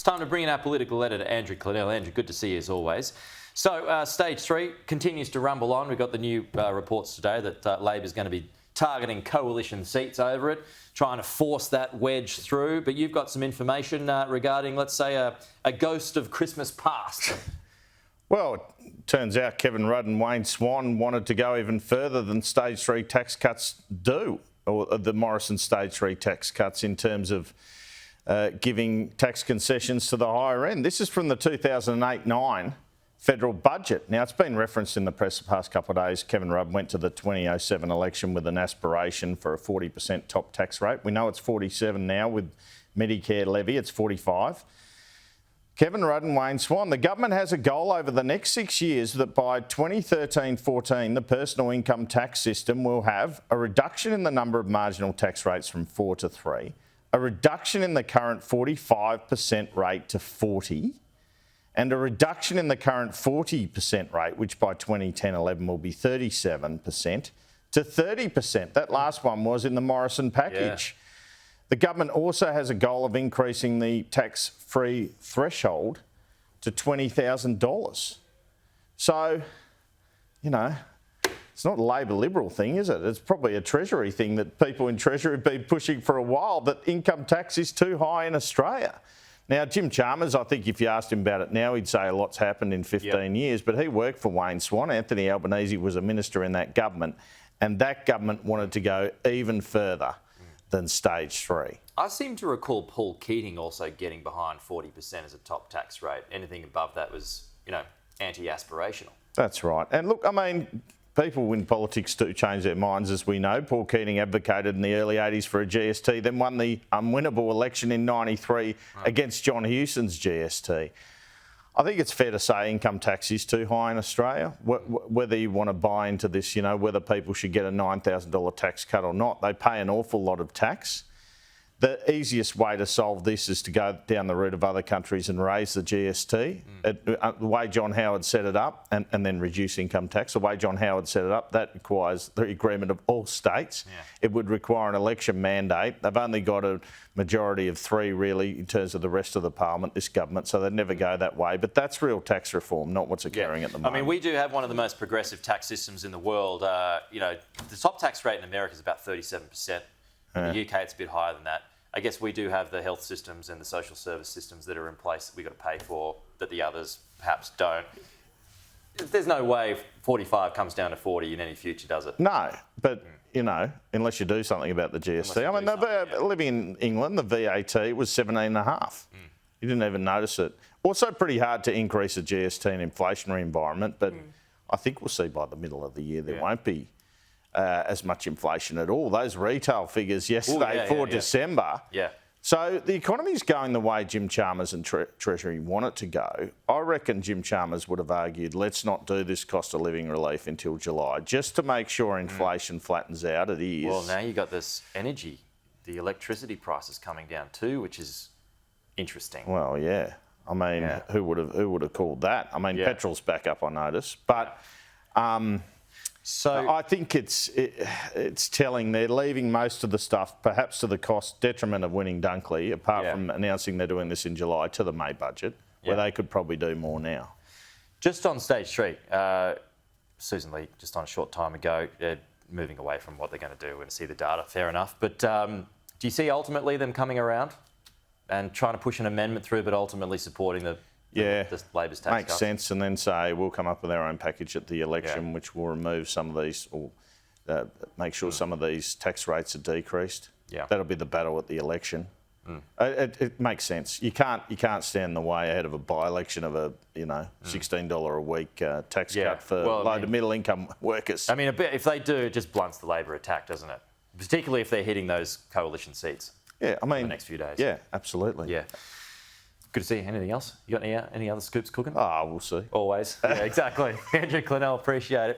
It's time to bring in our political editor, Andrew Clennell. Andrew, good to see you as always. So, stage 3 continues to rumble on. We've got the new reports today that Labor's going to be targeting coalition seats over it, trying to force that wedge through. But you've got some information regarding, let's say, a ghost of Christmas past. Well, it turns out Kevin Rudd and Wayne Swan wanted to go even further than stage 3 tax cuts do, or the Morrison stage 3 tax cuts in terms of giving tax concessions to the higher end. This is from the 2008-9 federal budget. Now, it's been referenced in the press the past couple of days. Kevin Rudd went to the 2007 election with an aspiration for a 40% top tax rate. We know it's 47 now with Medicare levy. It's 45. Kevin Rudd and Wayne Swan, the government has a goal over the next 6 years that by 2013-14, the personal income tax system will have a reduction in the number of marginal tax rates from 4 to 3, a reduction in the current 45% rate to 40, and a reduction in the current 40% rate, which by 2010-11 will be 37%, to 30%. That last one was in the Morrison package. Yeah. The government also has a goal of increasing the tax-free threshold to $20,000. So, you know, it's not a Labor-Liberal thing, is it? It's probably a Treasury thing that people in Treasury have been pushing for a while, that income tax is too high in Australia. Now, Jim Chalmers, I think if you asked him about it now, he'd say a lot's happened in 15 years, but he worked for Wayne Swan. Anthony Albanese was a minister in that government, and that government wanted to go even further than stage 3. I seem to recall Paul Keating also getting behind 40% as a top tax rate. Anything above that was, you know, anti-aspirational. That's right. And look, I mean, people in politics do change their minds, as we know. Paul Keating advocated in the early 80s for a GST, then won the unwinnable election in 93 against John Hewson's GST. I think it's fair to say income tax is too high in Australia. Whether you want to buy into this, you know, whether people should get a $9,000 tax cut or not, they pay an awful lot of tax. The easiest way to solve this is to go down the route of other countries and raise the GST. The way John Howard set it up, and then reduce income tax. The way John Howard set it up, that requires the agreement of all states. Yeah. It would require an election mandate. They've only got a majority of 3, really, in terms of the rest of the parliament, this government, so they'd never go that way. But that's real tax reform, not what's occurring at the moment. I mean, we do have one of the most progressive tax systems in the world. You know, the top tax rate in America is about 37%. In the UK, it's a bit higher than that. I guess we do have the health systems and the social service systems that are in place that we've got to pay for that the others perhaps don't. There's no way 45 comes down to 40 in any future, does it? No, but, you know, unless you do something about the GST. I mean, living in England, the VAT was 17.5. You didn't even notice it. Also pretty hard to increase the GST in an inflationary environment, but I think we'll see by the middle of the year there won't be as much inflation at all. Those retail figures yesterday for December. Yeah. So the economy's going the way Jim Chalmers and Treasury want it to go. I reckon Jim Chalmers would have argued, let's not do this cost of living relief until July, just to make sure inflation flattens out. It is. Well, now you've got this energy, the electricity prices coming down too, which is interesting. Well, yeah. I mean, who would have called that? I mean, petrol's back up, I notice. But so I think it's telling they're leaving most of the stuff, perhaps to the cost detriment of winning Dunkley, apart from announcing they're doing this in July, to the May budget, where they could probably do more now. Just on stage 3, Susan Lee, just on a short time ago, moving away from what they're going to do. We're going to see the data, fair enough. But do you see ultimately them coming around and trying to push an amendment through, but ultimately supporting the Labor's tax makes sense, and then say we'll come up with our own package at the election, which will remove some of these, or make sure some of these tax rates are decreased. Yeah, that'll be the battle at the election. It makes sense. You can't stand in the way ahead of a by-election of a $16 a week tax cut for low to middle income workers. I mean, a bit, if they do, it just blunts the Labor attack, doesn't it? Particularly if they're hitting those coalition seats. Yeah, I mean, in the next few days. Yeah, absolutely. Yeah. Good to see you. Anything else? You got any other scoops cooking? We'll see. Always. Yeah, exactly. Andrew Clennell, appreciate it.